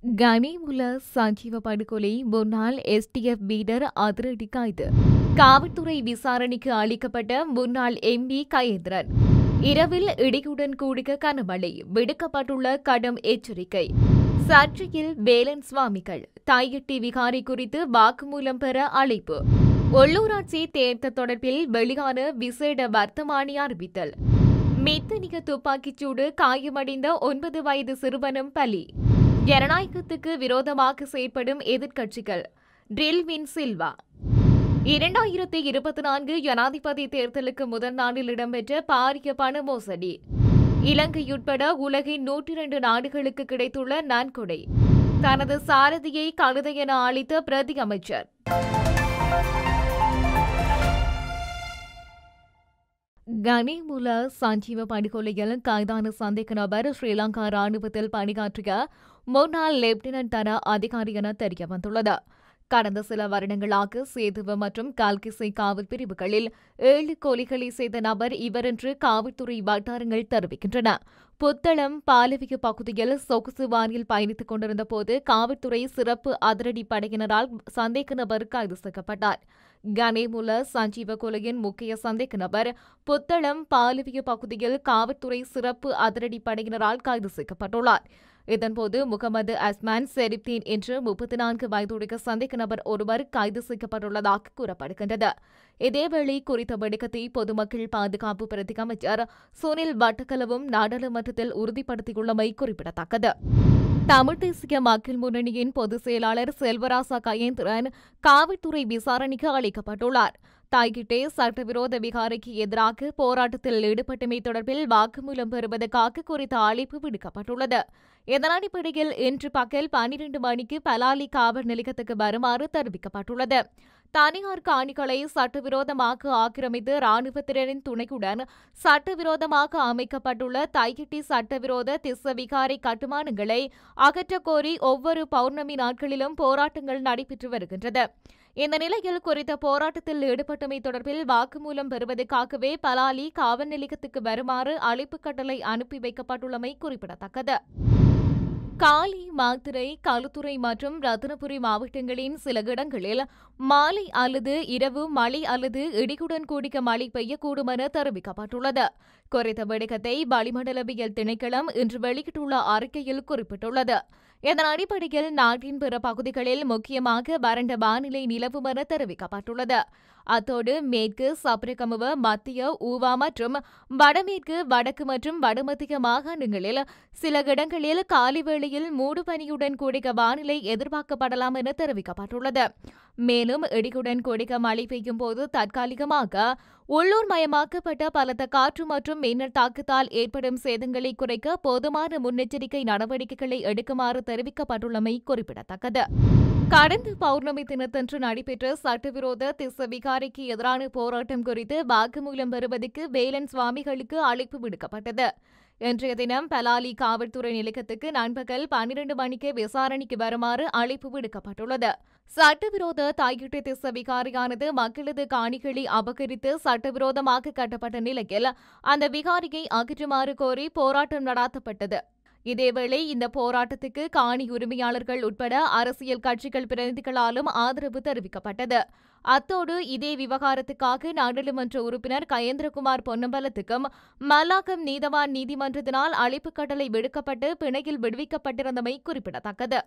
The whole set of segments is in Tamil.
கனிமுல சஞ்சீவ படுகொலை முன்னாள் எஸ்டிஎஃப் பீடர் அதிரடி கைது. காவல்துறை விசாரணைக்கு அளிக்கப்பட்ட முன்னாள் எம்பி கயேந்திரன். இரவில் இடியுடன் கூடிய கனமழை, விடுக்கப்பட்டுள்ள கடும் எச்சரிக்கை. சர்ச்சையில் வேலன் சுவாமிகள். தாயட்டி விகாரை குறித்து வாக்குமூலம் பெற அழைப்பு. உள்ளூராட்சி தேர்தல் தொடர்பில் வெளியான விசேட வர்த்தமானி அறிவித்தல். மெத்தனிக துப்பாக்கிச்சூடு, காயமடைந்த 9 வயது சிறுவனும் பலி. ஜனநாயகத்துக்கு விரோதமாக செயற்படும் எதிர்க்கட்சிகள். ட்ரில்வின் சில்வா. 2024 ஜனாதிபதி தேர்தலுக்கு முதல் நாளில் இடம்பெற்ற பாரிய பண மோசடி. இலங்கையுட்பட உலகின் 102 நாடுகளுக்கு கிடைத்துள்ள நன்கொடை. தனது சாரதியை கழுதை என அளித்த பிரதி அமைச்சர். கனிமுல சஞ்சீவ படுகொலையில் கைதான சந்தேக நபர் ஸ்ரீலங்கா ராணுவத்தில் பணியாற்றிய முன்னாள் லெப்டினன்ட் தர அதிகாரி என தெரியவந்துள்ளது. கடந்த சில வருடங்களாக சேதுவ மற்றும் கல்கிசை காவல் பிரிவுகளில் 7 கொலைகளை செய்த நபர் இவர் என்று காவல்துறை வட்டாரங்கள் தெரிவிக்கின்றன. புத்தளம் பாலவிய பகுதியில் சொகுசு வானில் பயணித்துக் கொண்டிருந்த போது காவல்துறை சிறப்பு அதிரடி படையினரால் சந்தேக நபர் கைது செய்யப்பட்டார். கனிமுல சஞ்சீவ கொலையின் முக்கிய சந்தேக நபர் புத்தளம் பாலவிய பகுதியில் காவல்துறை சிறப்பு அதிரடி படையினரால் கைது செய்யப்பட்டுள்ளார். இதன்போது முகமது அஸ்மான் செரிப்தீன் என்ற 34 வயதுடைய சந்தேக நபர் ஒருவர் கைது செய்யப்பட்டுள்ளதாக கூறப்படுகின்றது. இதேவேளை குறித்த வெடிக்கத்தை பொதுமக்கள் பாதுகாப்பு பிரதி அமைச்சர் சுனில் வட்டக்கலவும் நாடாளுமன்றத்தில் உறுதிப்படுத்தியுள்ளமை குறிப்பிடத்தக்கது. தமிழ் தேசிய மக்கள் முன்னணியின் பொதுச் செயலாளர் செல்வராசா கயேந்திரன் காவல்துறை விசாரணைக்கு அளிக்கப்பட்டுள்ளார். தாய்கிட்டே சட்டவிரோத விகாரைக்கு எதிராக போராட்டத்தில் ஈடுபட்டமை தொடர்பில் வாக்குமூலம் பெறுவதற்காக குறித்த அழைப்பு விடுக்கப்பட்டுள்ளது. இதன் அடிப்படையில் இன்று பகல் 12 மணிக்கு பலாலி காவல் நிலையத்துக்கு வருமாறு தெரிவிக்கப்பட்டுள்ளது. தனியார் காணிகளை சட்டவிரோதமாக ஆக்கிரமித்து ராணுவத்தினரின் துணையுடன் சட்டவிரோதமாக அமைக்கப்பட்டுள்ள தைகிட்டி சட்டவிரோத திஸ்ஸவிகாரை கட்டுமானங்களை அகற்றக் கோரி ஒவ்வொரு பௌர்ணமி நாட்களிலும் போராட்டங்கள் நடைபெற்று வருகின்றது. இந்த நிலையில் குறித்த போராட்டத்தில் ஈடுபட்டமை தொடர்பில் வாக்குமூலம் பெறுவதற்காகவே பலாலி காவல் நிலையத்துக்கு வருமாறு அழைப்பு கட்டளை அனுப்பி வைக்கப்பட்டுள்ளமை குறிப்பிடத்தக்கது. காலி, மாத்தறை, களுத்துறை மற்றும் ரத்தினபுரி மாவட்டங்களின் சில இடங்களில் மாலை அல்லது இரவு மழை அல்லது இடியுடன் கூடிய மழை பெய்யக்கூடும் என தெரிவிக்கப்பட்டுள்ளது. குறித்த வெடிக்கத்தை வளிமண்டலவியல் திணைக்களம் இன்று வெளியிட்டுள்ள அறிக்கையில் குறிப்பிட்டுள்ளது. இதன் அடிப்படையில் நாட்டின் பிற பகுதிகளில் முக்கியமாக வறண்ட வானிலை நிலவும் என தெரிவிக்கப்பட்டுள்ளது. அத்தோடு மேற்கு சப்ரகமுவ, மத்திய ஊவா மற்றும் வடமேற்கு, வடக்கு மற்றும் வடமத்திய மாகாணங்களில் சில இடங்களில் காலை வேளையில் மூடுபனியுடன் கூடிய வானிலை எதிர்பார்க்கப்படலாம் என தெரிவிக்கப்பட்டுள்ளது. மேலும் இடியுடன் கூடிய மழை பெய்யும் போது தற்காலிகமாக உள்ளூர் மயமாக்கப்பட்ட பலத்த காற்று மற்றும் மின்னல் தாக்கத்தால் ஏற்படும் சேதங்களை குறைக்க போதுமான முன்னெச்சரிக்கை நடவடிக்கைகளை எடுக்குமாறு தெரிவிக்கப்பட்டுள்ளமை குறிப்பிடத்தக்கது. கடந்த பௌர்ணமி தினத்தன்று நடைபெற்ற சட்டவிரோத திஸ்ஸவிகாரைக்கு எதிரான போராட்டம் குறித்து வாக்குமூலம் பெறுவதற்கு வேலன் சுவாமிகளுக்கு அழைப்பு விடுக்கப்பட்டது. இன்றைய தினம் பலாலி காவல்துறை நிலையத்துக்கு நண்பகல் 12 மணிக்கு விசாரணைக்கு வருமாறு அழைப்பு விடுக்கப்பட்டுள்ளது. சட்டவிரோத தாய்கிட்ட திஸ்ஸவிகாரியானது மக்களது காணிகளை அபகரித்து சட்டவிரோதமாக கட்டப்பட்ட நிலையில் அந்த விகாரியை அகற்றுமாறு கோரி போராட்டம் நடாத்தப்பட்டது. இதேவேளை இந்த போராட்டத்துக்கு காணி உரிமையாளர்கள் உட்பட அரசியல் கட்சிகள் பிரதிநிதிகளாலும் ஆதரவு தெரிவிக்கப்பட்டது. அத்தோடு இதே விவகாரத்துக்காக நாடாளுமன்ற உறுப்பினர் கயேந்திரகுமார் பொன்னம்பலத்துக்கும் மல்லாகம் நீதவான் நீதிமன்றத்தினால் அழைப்பு கட்டளை விடுக்கப்பட்டு பிணையில் விடுவிக்கப்பட்டிருந்தமை குறிப்பிடத்தக்கது.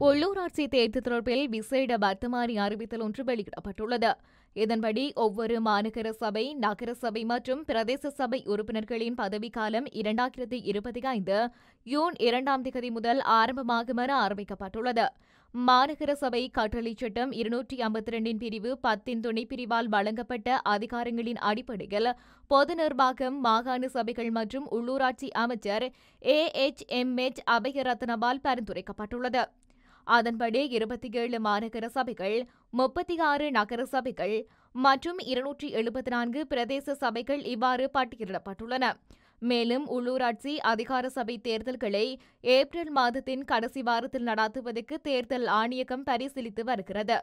உள்ளூராட்சி தேர்தல் தொடர்பில் விசேட வர்த்தமானி அறிவித்தல் ஒன்று வெளியிடப்பட்டுள்ளது. இதன்படி ஒவ்வொரு மாநகர சபை, நகர சபை மற்றும் பிரதேச சபை உறுப்பினர்களின் பதவிக்காலம் 2025 ஜூன் 2 முதல் ஆரம்பமாகும் என அறிவிக்கப்பட்டுள்ளது. மாநகர சபை கட்டளை சட்டம் 252 பிரிவு 10 துணைப்பிரிவால் வழங்கப்பட்ட அதிகாரங்களின் அடிப்படையில் பொது நிர்வாகம், மாகாண சபைகள் மற்றும் உள்ளூராட்சி அமைச்சர் AHMH அபயரத்னவால் பரிந்துரைக்கப்பட்டுள்ளது. அதன்படி 27 மாநகர சபைகள், 36 நகர சபைகள் மற்றும் 274 பிரதேச சபைகள் இவ்வாறு பட்டியலிடப்பட்டுள்ளன. மேலும் உள்ளூராட்சி அதிகார சபை தேர்தல்களை ஏப்ரல் மாதத்தின் கடைசி வாரத்தில் நடாத்துவதற்கு தேர்தல் ஆணையகம் பரிசீலித்து வருகிறது.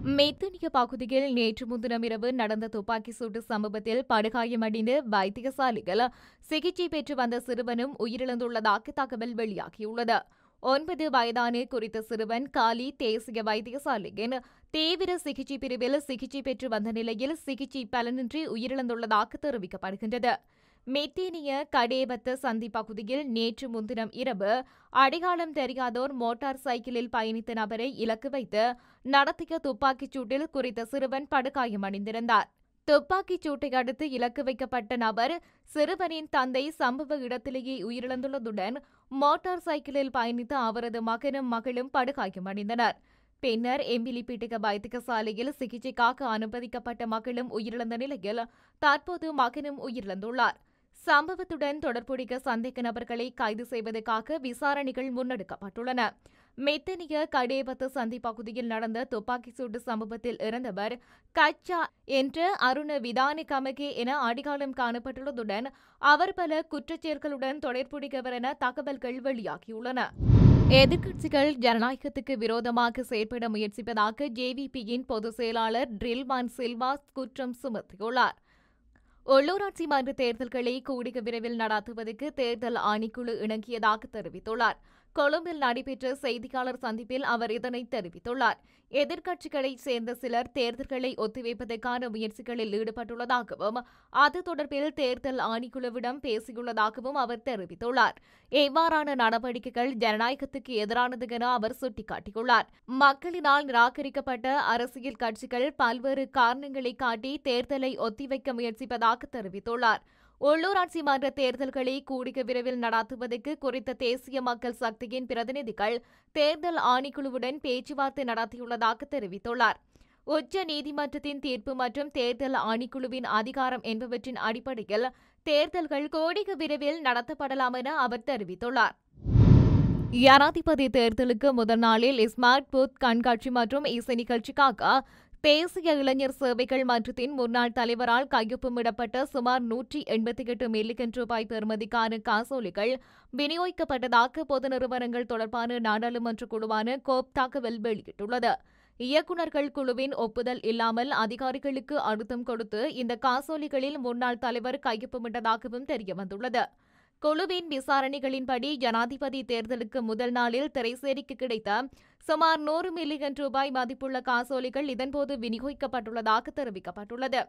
மெத்தனிய பகுதியில் நேற்று முன்தினம் இரவு நடந்த துப்பாக்கி சூட்டு சம்பவத்தில் படுகாயமடைந்து வைத்தியசாலையில் சிகிச்சை பெற்று வந்த சிறுவனும் உயிரிழந்துள்ளதாக தகவல் வெளியாகியுள்ளது. 9 வயதான குறித்த சிறுவன் காலி தேசிய வைத்தியசாலையின் தீவிர சிகிச்சை பிரிவில் சிகிச்சை பெற்று வந்த நிலையில் சிகிச்சை பலனின்றி உயிரிழந்துள்ளதாக தெரிவிக்கப்படுகின்றது. மெத்தேனிய கடேபத்த சந்தி பகுதியில் நேற்று முன்தினம் இரவு அடையாளம் தெரியாதோர் மோட்டார் சைக்கிளில் பயணித்த நபரை இலக்கு வைத்து நடத்திய துப்பாக்கிச் சூட்டில் குறித்த சிறுவன் படுகாயமடைந்திருந்தார். துப்பாக்கிச் சூட்டை அடுத்து இலக்கு வைக்கப்பட்ட நபர் சிறுவனின் தந்தை சம்பவ இடத்திலேயே உயிரிழந்துள்ளதுடன் மோட்டார் சைக்கிளில் பயணித்த அவரது மகனும் மகளும் படுகாயமடைந்தனர். பின்னர் எம்பிலிப்பிட்டிக வைத்தியசாலையில் சிகிச்சைக்காக அனுமதிக்கப்பட்ட மகளும் உயிரிழந்த நிலையில் தற்போது மகனும் உயிரிழந்துள்ளார். சம்பவத்துடன் தொடர்புடைய சந்தேக நபர்களை கைது செய்வதற்காக விசாரணைகள் முன்னெடுக்கப்பட்டுள்ளன. மெத்தனிய கடேபத்த சந்தி பகுதியில் நடந்த துப்பாக்கிச் சூட்டு சம்பவத்தில் இறந்தவர் கச்சா என்ற அருண விதானி கமகே என அடையாளம் காணப்பட்டுள்ளதுடன் அவர் பல குற்றச்செயல்களுடன் தொடர்புடையவர் என தகவல்கள் வெளியாகியுள்ளன. எதிர்க்கட்சிகள் ஜனநாயகத்துக்கு விரோதமாக செயற்பட முயற்சிப்பதாக ஜேவிபியின் பொதுச் செயலாளர் ட்ரில்வான் சில்வா குற்றம் சுமத்தியுள்ளார். உள்ளூராட்சி மன்ற தேர்தல்களை கூடிய விரைவில் நடத்துவதற்கு தேர்தல் ஆணைக்குழு இணங்கியதாக தெரிவித்துள்ளார். கொழும்பில் நடைபெற்ற செய்தியாளர் சந்திப்பில் அவர் இதனை தெரிவித்துள்ளார். எதிர்க்கட்சிகளைச் சேர்ந்த சிலர் தேர்தல்களை ஒத்திவைப்பதற்கான முயற்சிகளில் ஈடுபட்டுள்ளதாகவும் அது தொடர்பில் தேர்தல் ஆணைக்குழுவிடம் பேசியுள்ளதாகவும் அவர் தெரிவித்துள்ளார். இவ்வாறான நடவடிக்கைகள் ஜனநாயகத்துக்கு எதிரானது என அவர் சுட்டிக்காட்டியுள்ளார். மக்களினால் நிராகரிக்கப்பட்ட அரசியல் கட்சிகள் பல்வேறு காரணங்களை காட்டி தேர்தலை ஒத்திவைக்க முயற்சிப்பதாக தெரிவித்துள்ளார். உள்ளூராட்சி மன்ற தேர்தல்களை கூடிய விரைவில் நடத்துவதற்கு குறித்த தேசிய மக்கள் சக்தியின் பிரதிநிதிகள் தேர்தல் ஆணைக்குழுவுடன் பேச்சுவார்த்தை நடத்தியுள்ளதாக தெரிவித்துள்ளார். உச்ச நீதிமன்றத்தின் தீர்ப்பு மற்றும் தேர்தல் ஆணைக்குழுவின் அதிகாரம் என்பவற்றின் அடிப்படையில் தேர்தல்கள் கூடிய விரைவில் நடத்தப்படலாம் என அவர் தெரிவித்துள்ளார். ஜனாதிபதி தேர்தலுக்கு முதல் நாளில் ஸ்மார்ட் பூத் கண்காட்சி மற்றும் இசை நிகழ்ச்சிக்காக தேசிய இளைஞர் சேவைகள் மன்றத்தின் முன்னாள் தலைவரால் கையொப்பமிடப்பட்ட சுமார் 188 மில்லியன் ரூபாய் பெறுமதிக்கான காசோலைகள் விநியோகிக்கப்பட்டதாக பொது நிறுவனங்கள் தொடர்பான நாடாளுமன்ற குழுவான கோப் தகவல் வெளியிட்டுள்ளது. இயக்குநர்கள் குழுவின் ஒப்புதல் இல்லாமல் அதிகாரிகளுக்கு அழுத்தம் கொடுத்து இந்த காசோலைகளில் முன்னாள் தலைவர் கையொப்பமிட்டதாகவும் தெரியவந்துள்ளது. குழுவின் விசாரணைகளின்படி ஜனாதிபதி தேர்தலுக்கு முதல் நாளில் திரைசேரிக்கு கிடைத்த சுமார் 100 மில்லியன் ரூபாய் மதிப்புள்ள காசோலைகள் இதன்போது விநியோகிக்கப்பட்டுள்ளதாக தெரிவிக்கப்பட்டுள்ளது.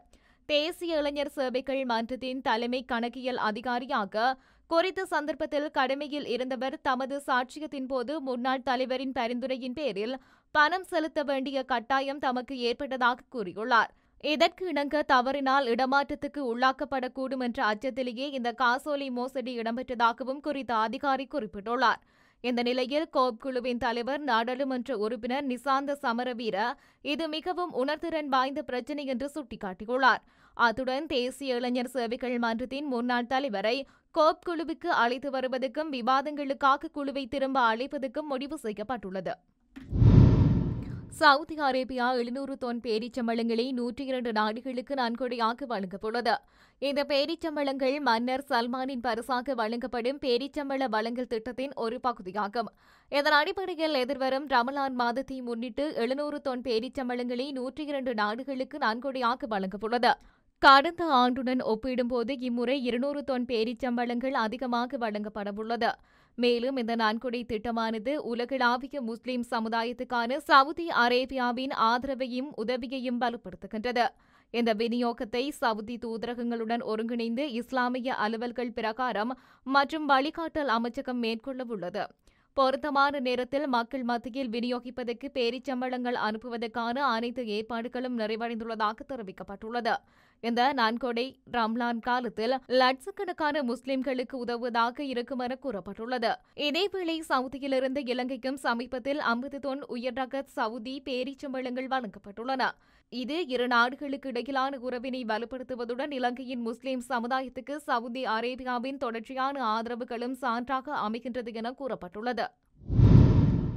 தேசிய இளைஞர் சேவைகள் மன்றத்தின் தலைமை கணக்கியல் அதிகாரியாக குறித்த சந்தர்ப்பத்தில் கடமையில் இருந்தவர் தமது சாட்சியத்தின் போது முன்னாள் தலைவரின் பரிந்துரையின் பேரில் பணம் செலுத்த வேண்டிய கட்டாயம் தமக்கு ஏற்பட்டதாக கூறியுள்ளார். இதற்கு இணங்க தவறினால் இடமாற்றத்துக்கு உள்ளாக்கப்படக்கூடும் என்ற அச்சத்திலேயே இந்த காசோலை மோசடி இடம்பெற்றதாகவும் குறித்த அதிகாரி குறிப்பிட்டுள்ளார். இந்த நிலையில் கோப் குழுவின் தலைவர் நாடாளுமன்ற உறுப்பினர் நிசாந்த சமரவீர இது மிகவும் உணர்திறன் வாய்ந்த பிரச்சினை என்று சுட்டிக்காட்டியுள்ளார். அத்துடன் தேசிய இளைஞர் சேவைகள் மன்றத்தின் முன்னாள் தலைவரை கோப் குழுவுக்கு அழைத்து வருவதற்கும் விவாதங்களுக்காக குழுவை திரும்ப அழைப்பதற்கும் முடிவு செய்யப்பட்டுள்ளது. சவுதி அரேபியா 700 தொன் பேரிச்சம்பழங்களை 102 நாடுகளுக்கு நன்கொடையாக வழங்கவுள்ளது. இந்த பேரிச்சம்பழங்கள் மன்னர் சல்மானின் பரிசாக வழங்கப்படும் பேரிச்சம்பழ வழங்கல் திட்டத்தின் ஒரு பகுதியாகும். இதன் அடிப்படையில் எதிர்வரும் ரமலான் மாதத்தை முன்னிட்டு 700 தொன் பேரிச்சம்பழங்களை 102 நாடுகளுக்கு நன்கொடையாக வழங்கவுள்ளது. கடந்த ஆண்டுடன் ஒப்பிடும்போது இம்முறை 200 தொன் பேரிச்சம்பழங்கள் அதிகமாக வழங்கப்படவுள்ளது. மேலும் இந்த நன்கொடை திட்டமானது உலகளாவிய முஸ்லிம் சமுதாயத்துக்கான சவுதி அரேபியாவின் ஆதரவையும் உதவியையும் வலுப்படுத்துகின்றது. இந்த விநியோகத்தை சவுதி தூதரகங்களுடன் ஒருங்கிணைந்து இஸ்லாமிய அலுவல்கள் பிரகாரம் மற்றும் வழிகாட்டல் அமைச்சகம் மேற்கொள்ளவுள்ளது. பொருத்தமான நேரத்தில் மக்கள் மத்தியில் விநியோகிப்பதற்கு பேரிச்சம்பழங்கள் அனுப்புவதற்கான அனைத்து ஏற்பாடுகளும் நிறைவடைந்துள்ளதாக தெரிவிக்கப்பட்டுள்ளது. இந்த நன்கொடை ரம்லான் காலத்தில் லட்சக்கணக்கான முஸ்லிம்களுக்கு உதவுவதாக இருக்கும் என கூறப்பட்டுள்ளது. இதேவேளை சவுதியிலிருந்து இலங்கைக்கும் சமீபத்தில் 50 தொன் உயர் ரக சவுதி பேரிச்சம்பழங்கள் வழங்கப்பட்டுள்ளன. இது இரு நாடுகளுக்கு இடையிலான உறவினை வலுப்படுத்துவதுடன் இலங்கையின் முஸ்லிம் சமுதாயத்துக்கு சவுதி அரேபியாவின் தொடர்ச்சியான ஆதரவுகளும் சான்றாக அமைகின்றது என கூறப்பட்டுள்ளது.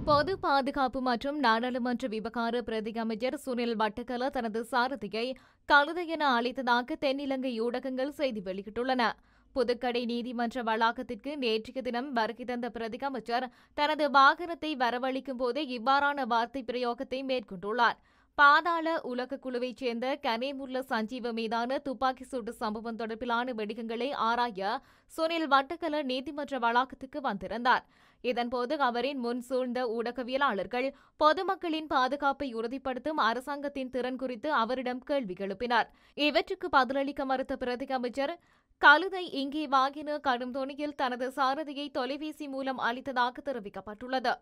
பொது பாதுகாப்பு மற்றும் நாடாளுமன்ற விவகார பிரதி அமைச்சர் சுனில் வட்டக்கல தனது சாரதியை கழுதை என அழைத்ததாக தென்னிலங்கை ஊடகங்கள் செய்தி வெளியிட்டுள்ளன. புதுக்கடை நீதிமன்ற வளாகத்திற்கு நேற்றைய தினம் வருகை தந்த பிரதி அமைச்சர் தனது வாகனத்தை வரவழைக்கும் போதே இவ்வாறான வார்த்தை பிரயோகத்தை மேற்கொண்டுள்ளார். பாதாள உலக குழுவைச் சேர்ந்த கனேமுல்ல சஞ்சீவ மீதான துப்பாக்கி சூட்டு சம்பவம் தொடர்பிலான வெடிக்கங்களை ஆராய சுனில் வட்டக்கல நீதிமன்ற வளாகத்துக்கு வந்திருந்தார். இதன்போது அவரின் முன் சூழ்ந்த ஊடகவியலாளர்கள் பொதுமக்களின் பாதுகாப்பை உறுதிப்படுத்தும் அரசாங்கத்தின் திறன் குறித்து அவரிடம் கேள்வி எழுப்பினர். இவற்றுக்கு பதிலளிக்க மறுத்த பிரதி அமைச்சர் கழுதை இங்கே வாங்கின கடும் தொனியில் தனது சாரதியை தொலைபேசி மூலம் அளித்ததாக தெரிவிக்கப்பட்டுள்ளது.